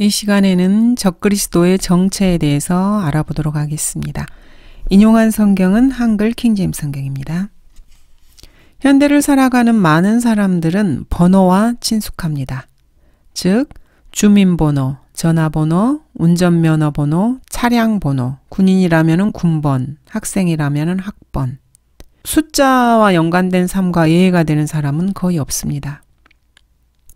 이 시간에는 적그리스도의 정체에 대해서 알아보도록 하겠습니다. 인용한 성경은 한글 킹제임스 성경입니다. 현대를 살아가는 많은 사람들은 번호와 친숙합니다. 즉, 주민번호, 전화번호, 운전면허번호, 차량번호, 군인이라면 군번, 학생이라면 학번. 숫자와 연관된 삶과 이해가 되는 사람은 거의 없습니다.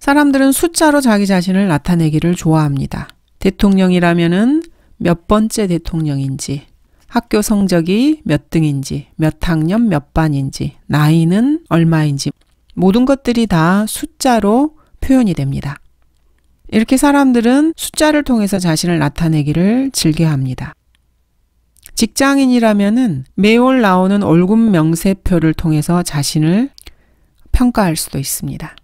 사람들은 숫자로 자기 자신을 나타내기를 좋아합니다. 대통령이라면은 몇 번째 대통령인지, 학교 성적이 몇 등인지, 몇 학년 몇 반인지, 나이는 얼마인지 모든 것들이 다 숫자로 표현이 됩니다. 이렇게 사람들은 숫자를 통해서 자신을 나타내기를 즐겨합니다. 직장인이라면은 매월 나오는 월급 명세표를 통해서 자신을 평가할 수도 있습니다.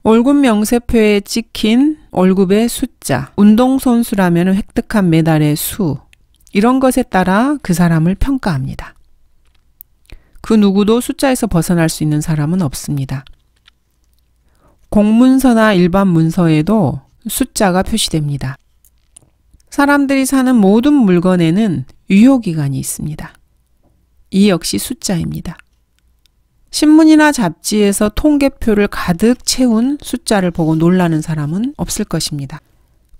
월급 명세표에 찍힌 월급의 숫자, 운동선수라면 획득한 메달의 수, 이런 것에 따라 그 사람을 평가합니다. 그 누구도 숫자에서 벗어날 수 있는 사람은 없습니다. 공문서나 일반 문서에도 숫자가 표시됩니다. 사람들이 사는 모든 물건에는 유효기간이 있습니다. 이 역시 숫자입니다. 신문이나 잡지에서 통계표를 가득 채운 숫자를 보고 놀라는 사람은 없을 것입니다.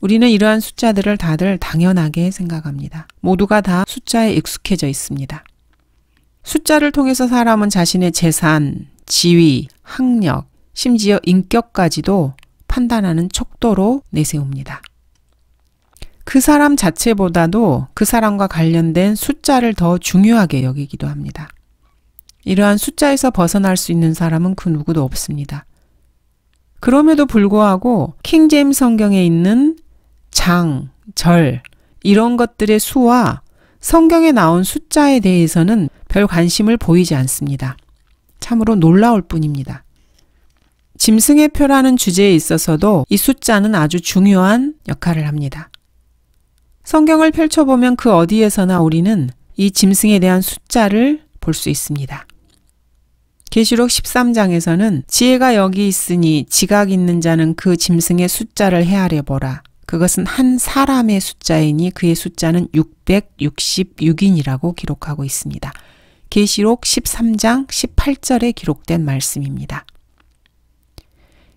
우리는 이러한 숫자들을 다들 당연하게 생각합니다. 모두가 다 숫자에 익숙해져 있습니다. 숫자를 통해서 사람은 자신의 재산, 지위, 학력, 심지어 인격까지도 판단하는 척도로 내세웁니다. 그 사람 자체보다도 그 사람과 관련된 숫자를 더 중요하게 여기기도 합니다. 이러한 숫자에서 벗어날 수 있는 사람은 그 누구도 없습니다. 그럼에도 불구하고 킹제임스 성경에 있는 장, 절, 이런 것들의 수와 성경에 나온 숫자에 대해서는 별 관심을 보이지 않습니다. 참으로 놀라울 뿐입니다. 짐승의 표라는 주제에 있어서도 이 숫자는 아주 중요한 역할을 합니다. 성경을 펼쳐보면 그 어디에서나 우리는 이 짐승에 대한 숫자를 볼 수 있습니다. 계시록 13장에서는 지혜가 여기 있으니 지각 있는 자는 그 짐승의 숫자를 헤아려 보라. 그것은 한 사람의 숫자이니 그의 숫자는 666인이라고 기록하고 있습니다. 계시록 13장 18절에 기록된 말씀입니다.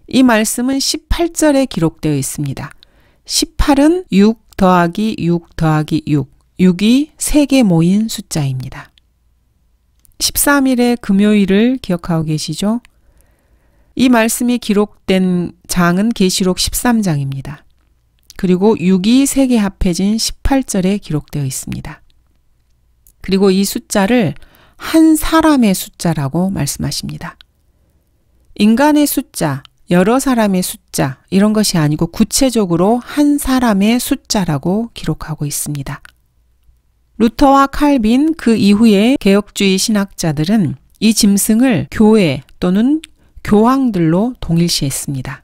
이 말씀은 18절에 기록되어 있습니다. 18은 6 더하기 6 더하기 6, 6이 3개 모인 숫자입니다. 13일의 금요일을 기억하고 계시죠? 이 말씀이 기록된 장은 계시록 13장입니다. 그리고 6이 3개 합해진 18절에 기록되어 있습니다. 그리고 이 숫자를 한 사람의 숫자라고 말씀하십니다. 인간의 숫자, 여러 사람의 숫자, 이런 것이 아니고 구체적으로 한 사람의 숫자라고 기록하고 있습니다. 루터와 칼빈 그 이후의 개혁주의 신학자들은 이 짐승을 교회 또는 교황들로 동일시했습니다.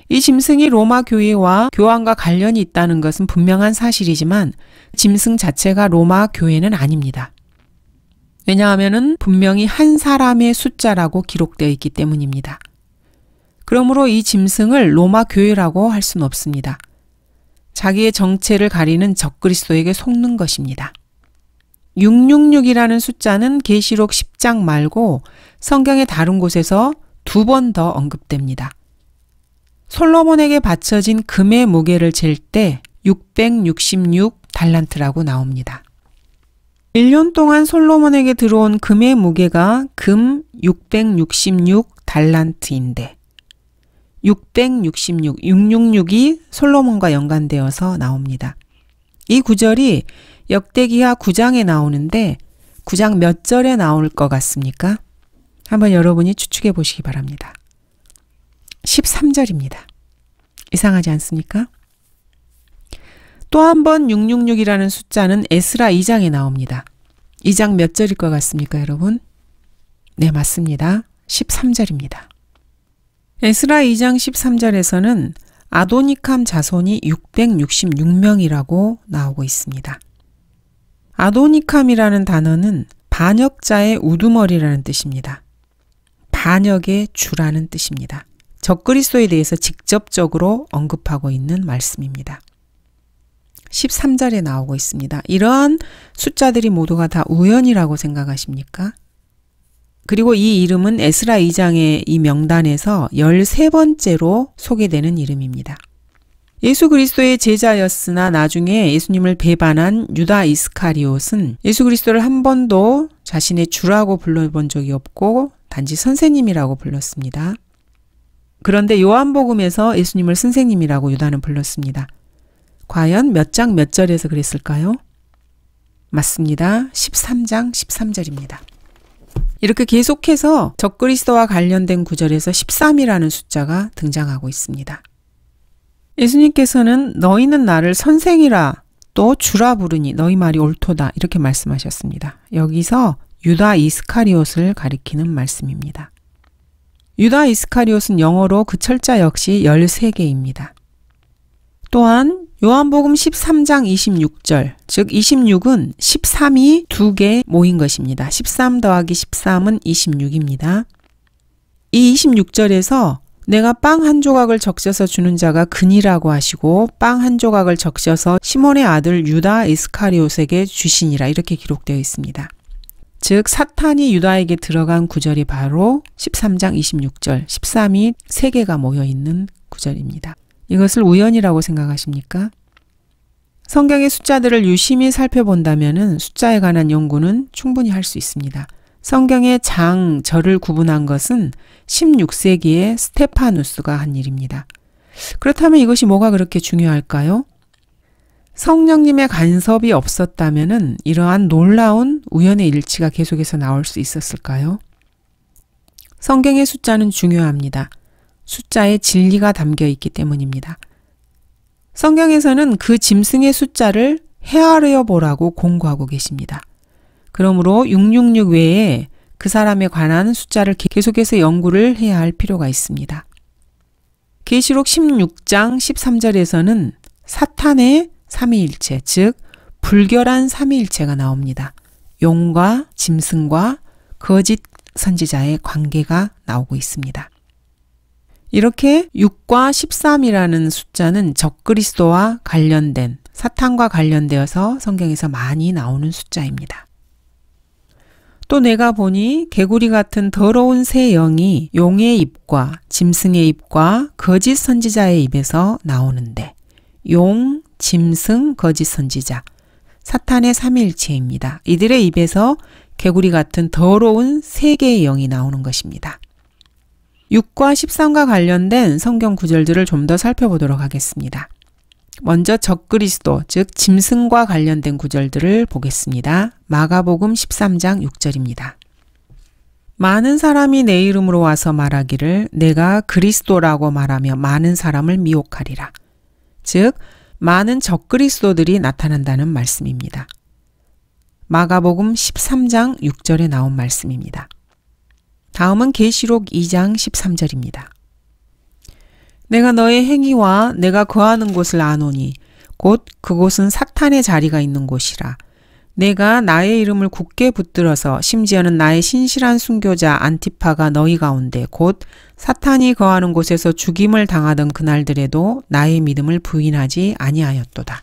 이 짐승이 로마 교회와 교황과 관련이 있다는 것은 분명한 사실이지만 짐승 자체가 로마 교회는 아닙니다. 왜냐하면 분명히 한 사람의 숫자라고 기록되어 있기 때문입니다. 그러므로 이 짐승을 로마 교회라고 할 수는 없습니다. 자기의 정체를 가리는 적그리스도에게 속는 것입니다. 666이라는 숫자는 계시록 10장 말고 성경의 다른 곳에서 2번 더 언급됩니다. 솔로몬에게 바쳐진 금의 무게를 잴 때 666달란트라고 나옵니다. 1년 동안 솔로몬에게 들어온 금의 무게가 금 666달란트인데 666이 솔로몬과 연관되어서 나옵니다. 이 구절이 역대기하 9장에 나오는데 9장 몇 절에 나올 것 같습니까? 한번 여러분이 추측해 보시기 바랍니다. 13절입니다. 이상하지 않습니까? 또 한 번 666이라는 숫자는 에스라 2장에 나옵니다. 2장 몇 절일 것 같습니까, 여러분? 네, 맞습니다. 13절입니다. 에스라 2장 13절에서는 아도니캄 자손이 666명이라고 나오고 있습니다. 아도니캄이라는 단어는 반역자의 우두머리라는 뜻입니다. 반역의 주라는 뜻입니다. 적그리스도에 대해서 직접적으로 언급하고 있는 말씀입니다. 13절에 나오고 있습니다. 이러한 숫자들이 모두가 다 우연이라고 생각하십니까? 그리고 이 이름은 에스라 2장의 이 명단에서 13번째로 소개되는 이름입니다. 예수 그리스도의 제자였으나 나중에 예수님을 배반한 유다 이스카리옷은 예수 그리스도를 한 번도 자신의 주라고 불러본 적이 없고 단지 선생님이라고 불렀습니다. 그런데 요한복음에서 예수님을 선생님이라고 유다는 불렀습니다. 과연 몇 장 몇 절에서 그랬을까요? 맞습니다. 13장 13절입니다. 이렇게 계속해서 적그리스도와 관련된 구절에서 13이라는 숫자가 등장하고 있습니다. 예수님께서는 너희는 나를 선생이라 또 주라 부르니 너희 말이 옳도다 이렇게 말씀하셨습니다. 여기서 유다 이스카리옷을 가리키는 말씀입니다. 유다 이스카리옷은 영어로 그 철자 역시 13개입니다. 또한 요한복음 13장 26절, 즉 26은 13이 2개 모인 것입니다. 13 더하기 13은 26입니다. 이 26절에서 내가 빵 한 조각을 적셔서 주는 자가 그니라고 하시고 빵 한 조각을 적셔서 시몬의 아들 유다 이스카리옷에게 주시니라 이렇게 기록되어 있습니다. 즉 사탄이 유다에게 들어간 구절이 바로 13장 26절, 13이 3개가 모여있는 구절입니다. 이것을 우연이라고 생각하십니까? 성경의 숫자들을 유심히 살펴본다면 숫자에 관한 연구는 충분히 할 수 있습니다. 성경의 장, 절을 구분한 것은 16세기의 스테파누스가 한 일입니다. 그렇다면 이것이 뭐가 그렇게 중요할까요? 성령님의 간섭이 없었다면 이러한 놀라운 우연의 일치가 계속해서 나올 수 있었을까요? 성경의 숫자는 중요합니다. 숫자에 진리가 담겨 있기 때문입니다. 성경에서는 그 짐승의 숫자를 헤아려 보라고 공고하고 계십니다. 그러므로 666 외에 그 사람에 관한 숫자를 계속해서 연구를 해야 할 필요가 있습니다. 계시록 16장 13절에서는 사탄의 삼위일체, 즉 불결한 삼위일체가 나옵니다. 용과 짐승과 거짓 선지자의 관계가 나오고 있습니다. 이렇게 6과 13이라는 숫자는 적그리스도와 관련된, 사탄과 관련되어서 성경에서 많이 나오는 숫자입니다. 또 내가 보니 개구리 같은 더러운 새 영이 용의 입과 짐승의 입과 거짓 선지자의 입에서 나오는데 용, 짐승, 거짓 선지자, 사탄의 삼위일체입니다. 이들의 입에서 개구리 같은 더러운 세 개의 영이 나오는 것입니다. 6과 13과 관련된 성경 구절들을 좀 더 살펴보도록 하겠습니다. 먼저 적그리스도, 즉 짐승과 관련된 구절들을 보겠습니다. 마가복음 13장 6절입니다. 많은 사람이 내 이름으로 와서 말하기를 내가 그리스도라고 말하며 많은 사람을 미혹하리라. 즉 많은 적그리스도들이 나타난다는 말씀입니다. 마가복음 13장 6절에 나온 말씀입니다. 다음은 계시록 2장 13절입니다. 내가 너의 행위와 내가 거하는 곳을 아노니 곧 그곳은 사탄의 자리가 있는 곳이라. 내가 나의 이름을 굳게 붙들어서 심지어는 나의 신실한 순교자 안티파가 너희 가운데 곧 사탄이 거하는 곳에서 죽임을 당하던 그날들에도 나의 믿음을 부인하지 아니하였도다.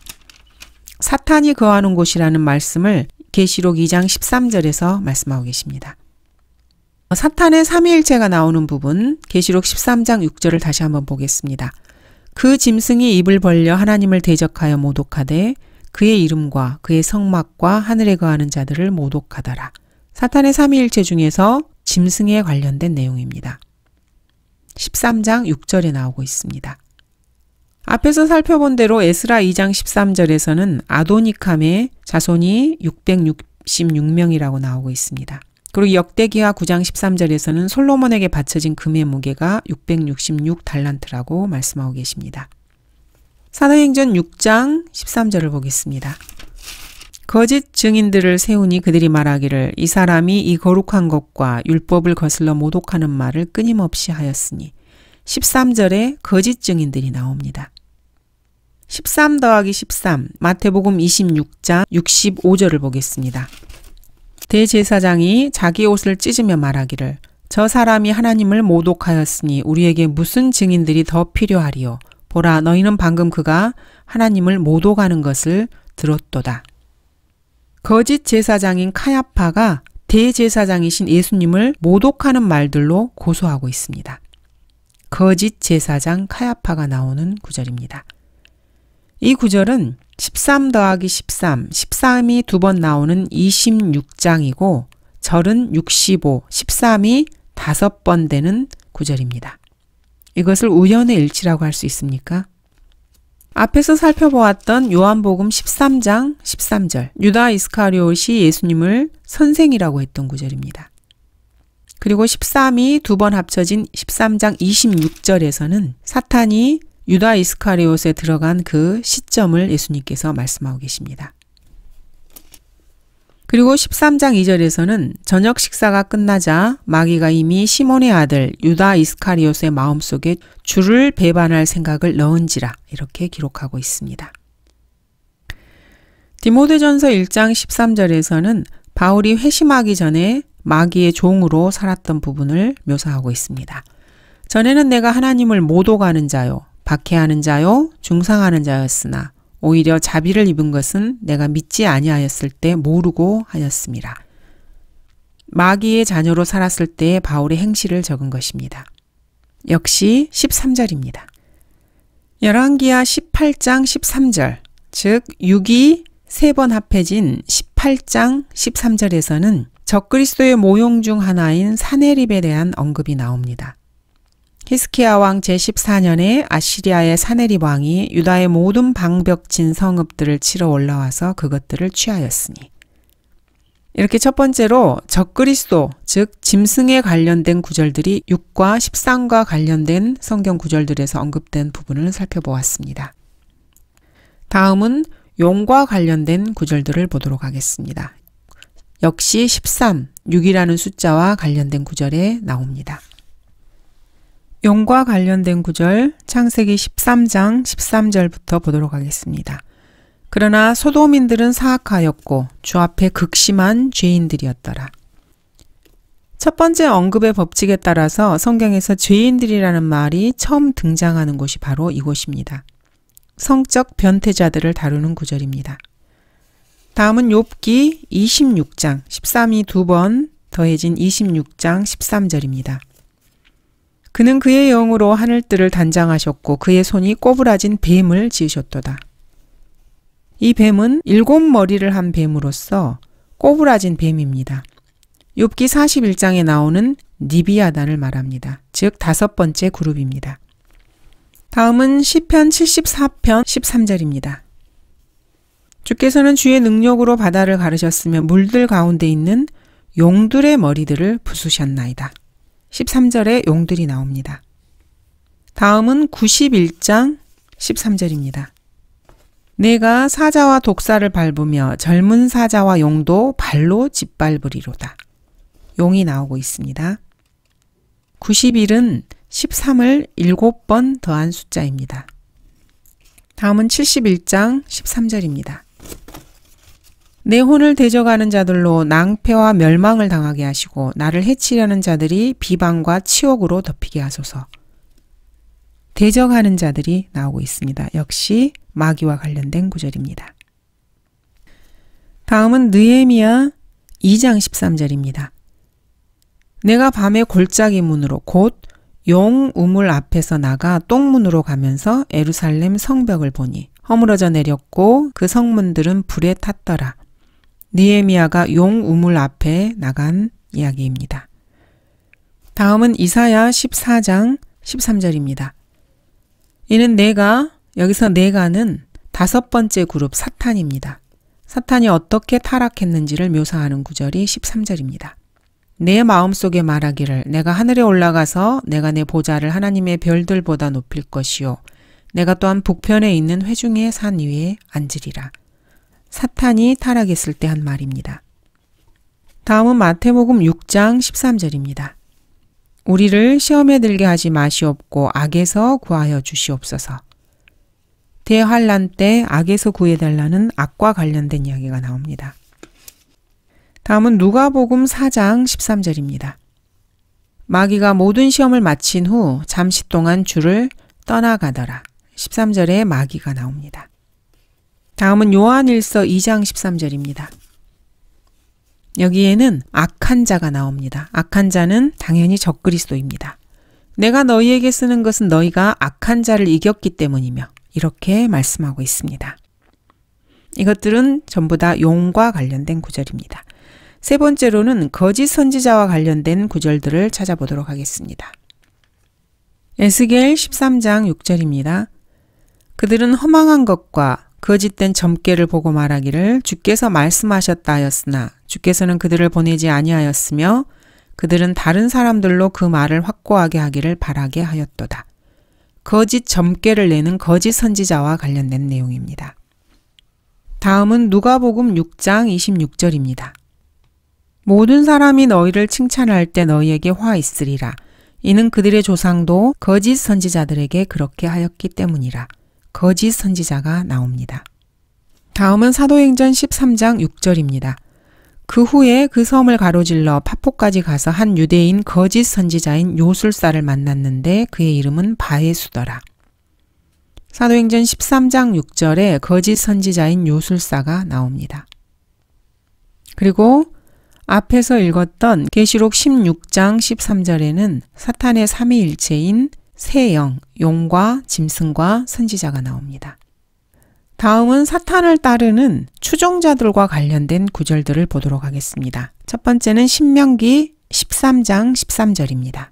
사탄이 거하는 곳이라는 말씀을 계시록 2장 13절에서 말씀하고 계십니다. 사탄의 삼위일체가 나오는 부분 계시록 13장 6절을 다시 한번 보겠습니다. 그 짐승이 입을 벌려 하나님을 대적하여 모독하되 그의 이름과 그의 성막과 하늘에 거하는 자들을 모독하더라. 사탄의 삼위일체 중에서 짐승에 관련된 내용입니다. 13장 6절에 나오고 있습니다. 앞에서 살펴본 대로 에스라 2장 13절에서는 아도니캄의 자손이 666명이라고 나오고 있습니다. 그리고 역대기하 9장 13절에서는 솔로몬에게 바쳐진 금의 무게가 666달란트라고 말씀하고 계십니다. 사도행전 6장 13절을 보겠습니다. 거짓 증인들을 세우니 그들이 말하기를 이 사람이 이 거룩한 것과 율법을 거슬러 모독하는 말을 끊임없이 하였으니 13절에 거짓 증인들이 나옵니다. 13 더하기 13 마태복음 26장 65절을 보겠습니다. 대제사장이 자기 옷을 찢으며 말하기를 저 사람이 하나님을 모독하였으니 우리에게 무슨 증인들이 더 필요하리요. 보라, 너희는 방금 그가 하나님을 모독하는 것을 들었도다. 거짓 제사장인 카야파가 대제사장이신 예수님을 모독하는 말들로 고소하고 있습니다. 거짓 제사장 카야파가 나오는 구절입니다. 이 구절은 13 더하기 13, 13이 두 번 나오는 26장이고 절은 65, 13이 5번 되는 구절입니다. 이것을 우연의 일치라고 할 수 있습니까? 앞에서 살펴보았던 요한복음 13장 13절, 유다 이스카리옷이 예수님을 선생이라고 했던 구절입니다. 그리고 13이 두 번 합쳐진 13장 26절에서는 사탄이 유다 이스카리옷에 들어간 그 시점을 예수님께서 말씀하고 계십니다. 그리고 13장 2절에서는 저녁 식사가 끝나자 마귀가 이미 시몬의 아들 유다 이스카리옷의 마음속에 주를 배반할 생각을 넣은지라 이렇게 기록하고 있습니다. 디모데전서 1장 13절에서는 바울이 회심하기 전에 마귀의 종으로 살았던 부분을 묘사하고 있습니다. 전에는 내가 하나님을 모독하는 자요, 박해하는 자요, 중상하는 자였으나 오히려 자비를 입은 것은 내가 믿지 아니하였을 때 모르고 하였습니다. 마귀의 자녀로 살았을 때의 바울의 행실을 적은 것입니다. 역시 13절입니다. 열왕기하 18장 13절, 즉 6이 3번 합해진 18장 13절에서는 적그리스도의 모용 중 하나인 사네립에 대한 언급이 나옵니다. 히스기야 왕 제14년에 아시리아의 사네립 왕이 유다의 모든 방벽진 성읍들을 치러 올라와서 그것들을 취하였으니. 이렇게 첫 번째로 적그리스도, 즉 짐승에 관련된 구절들이 6과 13과 관련된 성경 구절들에서 언급된 부분을 살펴보았습니다. 다음은 용과 관련된 구절들을 보도록 하겠습니다. 역시 13, 6이라는 숫자와 관련된 구절에 나옵니다. 용과 관련된 구절 창세기 13장 13절부터 보도록 하겠습니다. 그러나 소돔인들은 사악하였고 주 앞에 극심한 죄인들이었더라. 첫 번째 언급의 법칙에 따라서 성경에서 죄인들이라는 말이 처음 등장하는 곳이 바로 이곳입니다. 성적 변태자들을 다루는 구절입니다. 다음은 욥기 26장 13이 2번 더해진 26장 13절입니다. 그는 그의 영으로 하늘들을 단장하셨고 그의 손이 꼬부라진 뱀을 지으셨도다. 이 뱀은 7머리를 한 뱀으로서 꼬부라진 뱀입니다. 욥기 41장에 나오는 니비아단을 말합니다. 즉 5번째 그룹입니다. 다음은 시편 74편 13절입니다. 주께서는 주의 능력으로 바다를 가르셨으며 물들 가운데 있는 용들의 머리들을 부수셨나이다. 13절에 용들이 나옵니다. 다음은 91장 13절입니다. 내가 사자와 독사를 밟으며 젊은 사자와 용도 발로 짓밟으리로다. 용이 나오고 있습니다. 91은 13을 7번 더한 숫자입니다. 다음은 71장 13절입니다. 내 혼을 대적하는 자들로 낭패와 멸망을 당하게 하시고 나를 해치려는 자들이 비방과 치욕으로 덮이게 하소서. 대적하는 자들이 나오고 있습니다. 역시 마귀와 관련된 구절입니다. 다음은 느헤미야 2장 13절입니다. 내가 밤에 골짜기 문으로 곧 용 우물 앞에서 나가 똥문으로 가면서 예루살렘 성벽을 보니 허물어져 내렸고 그 성문들은 불에 탔더라. 느헤미야가 용 우물 앞에 나간 이야기입니다. 다음은 이사야 14장 13절입니다. 이는 내가, 여기서 내가는 5번째 그룹 사탄입니다. 사탄이 어떻게 타락했는지를 묘사하는 구절이 13절입니다. 내 마음속에 말하기를 내가 하늘에 올라가서 내가 내 보좌를 하나님의 별들보다 높일 것이요 내가 또한 북편에 있는 회중의 산 위에 앉으리라. 사탄이 타락했을 때 한 말입니다. 다음은 마태복음 6장 13절입니다. 우리를 시험에 들게 하지 마시옵고 악에서 구하여 주시옵소서. 대환란 때 악에서 구해달라는 악과 관련된 이야기가 나옵니다. 다음은 누가복음 4장 13절입니다. 마귀가 모든 시험을 마친 후 잠시 동안 주를 떠나가더라. 13절에 마귀가 나옵니다. 다음은 요한일서 2장 13절입니다. 여기에는 악한 자가 나옵니다. 악한 자는 당연히 적그리스도입니다. 내가 너희에게 쓰는 것은 너희가 악한 자를 이겼기 때문이며 이렇게 말씀하고 있습니다. 이것들은 전부 다 용과 관련된 구절입니다. 세 번째로는 거짓 선지자와 관련된 구절들을 찾아보도록 하겠습니다. 에스겔 13장 6절입니다. 그들은 허망한 것과 거짓된 점괘를 보고 말하기를 주께서 말씀하셨다 하였으나 주께서는 그들을 보내지 아니하였으며 그들은 다른 사람들로 그 말을 확고하게 하기를 바라게 하였도다. 거짓 점괘를 내는 거짓 선지자와 관련된 내용입니다. 다음은 누가복음 6장 26절입니다. 모든 사람이 너희를 칭찬할 때 너희에게 화 있으리라. 이는 그들의 조상도 거짓 선지자들에게 그렇게 하였기 때문이라. 거짓 선지자가 나옵니다. 다음은 사도행전 13장 6절입니다. 그 후에 그 섬을 가로질러 파포까지 가서 한 유대인 거짓 선지자인 요술사를 만났는데 그의 이름은 바에수더라. 사도행전 13장 6절에 거짓 선지자인 요술사가 나옵니다. 그리고 앞에서 읽었던 계시록 16장 13절에는 사탄의 삼위일체인 세 영, 용과 짐승과 선지자가 나옵니다. 다음은 사탄을 따르는 추종자들과 관련된 구절들을 보도록 하겠습니다. 첫 번째는 신명기 13장 13절입니다.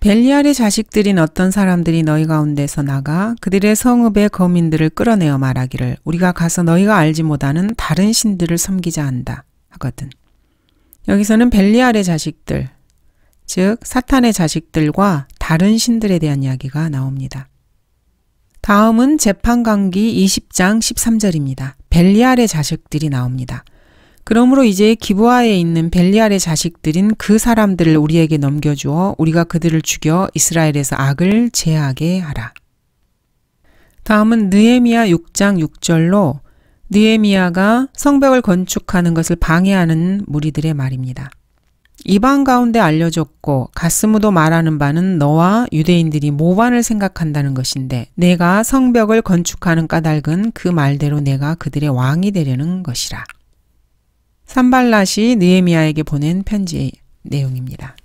벨리알의 자식들인 어떤 사람들이 너희 가운데서 나가 그들의 성읍의 거민들을 끌어내어 말하기를 우리가 가서 너희가 알지 못하는 다른 신들을 섬기자 한다 하거든. 여기서는 벨리알의 자식들, 즉 사탄의 자식들과 다른 신들에 대한 이야기가 나옵니다. 다음은 재판강기 20장 13절입니다. 벨리알의 자식들이 나옵니다. 그러므로 이제 기브아에 있는 벨리알의 자식들인 그 사람들을 우리에게 넘겨주어 우리가 그들을 죽여 이스라엘에서 악을 제하게 하라. 다음은 느헤미야 6장 6절로 느헤미야가 성벽을 건축하는 것을 방해하는 무리들의 말입니다. 이방 가운데 알려졌고 가스무도 말하는 바는 너와 유대인들이 모반을 생각한다는 것인데 내가 성벽을 건축하는 까닭은 그 말대로 내가 그들의 왕이 되려는 것이라. 산발랏이 느헤미야에게 보낸 편지의 내용입니다.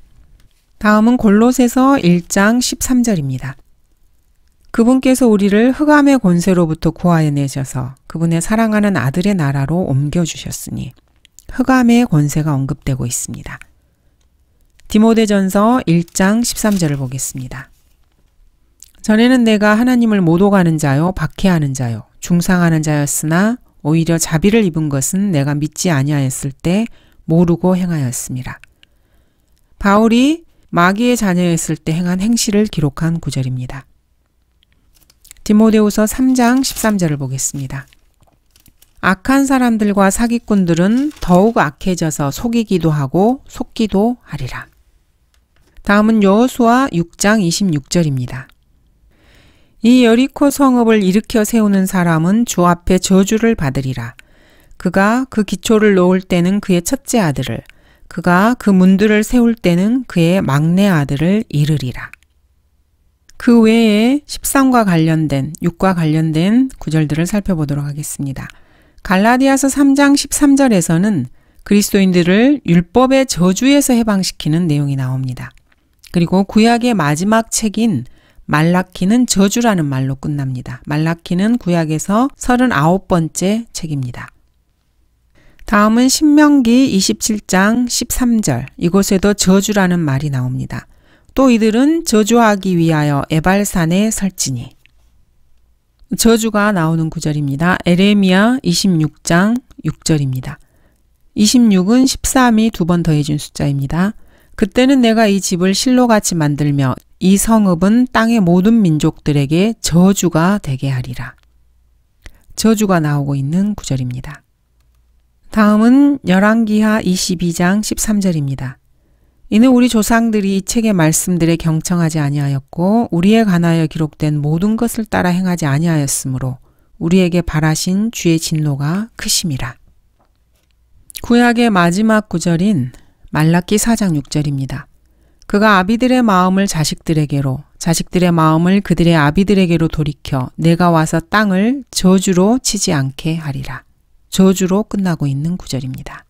다음은 골로새서 1장 13절입니다. 그분께서 우리를 흑암의 권세로부터 구하여 내셔서 그분의 사랑하는 아들의 나라로 옮겨주셨으니 흑암의 권세가 언급되고 있습니다. 디모데전서 1장 13절을 보겠습니다. 전에는 내가 하나님을 못 오가는 자요 박해하는 자요 중상하는 자였으나 오히려 자비를 입은 것은 내가 믿지 아니하였을 때 모르고 행하였습니다. 바울이 마귀의 자녀였을 때 행한 행실을 기록한 구절입니다. 디모데후서 3장 13절을 보겠습니다. 악한 사람들과 사기꾼들은 더욱 악해져서 속이기도 하고 속기도 하리라. 다음은 여호수아 6장 26절입니다. 이 여리코 성읍을 일으켜 세우는 사람은 주 앞에 저주를 받으리라. 그가 그 기초를 놓을 때는 그의 첫째 아들을, 그가 그 문들을 세울 때는 그의 막내 아들을 이르리라. 그 외에 13과 관련된, 6과 관련된 구절들을 살펴보도록 하겠습니다. 갈라디아서 3장 13절에서는 그리스도인들을 율법의 저주에서 해방시키는 내용이 나옵니다. 그리고 구약의 마지막 책인 말라키는 저주라는 말로 끝납니다. 말라키는 구약에서 39번째 책입니다. 다음은 신명기 27장 13절, 이곳에도 저주라는 말이 나옵니다. 또 이들은 저주하기 위하여 에발산에 설지니. 저주가 나오는 구절입니다. 에레미야 26장 6절입니다. 26은 13이 두 번 더해진 숫자입니다. 그때는 내가 이 집을 실로같이 만들며 이 성읍은 땅의 모든 민족들에게 저주가 되게 하리라. 저주가 나오고 있는 구절입니다. 다음은 열왕기하 22장 13절입니다. 이는 우리 조상들이 이 책의 말씀들에 경청하지 아니하였고 우리에 관하여 기록된 모든 것을 따라 행하지 아니하였으므로 우리에게 발하신 주의 진노가 크심이라. 구약의 마지막 구절인 말라키 4장 6절입니다. 그가 아비들의 마음을 자식들에게로, 자식들의 마음을 그들의 아비들에게로 돌이켜 내가 와서 땅을 저주로 치지 않게 하리라. 저주로 끝나고 있는 구절입니다.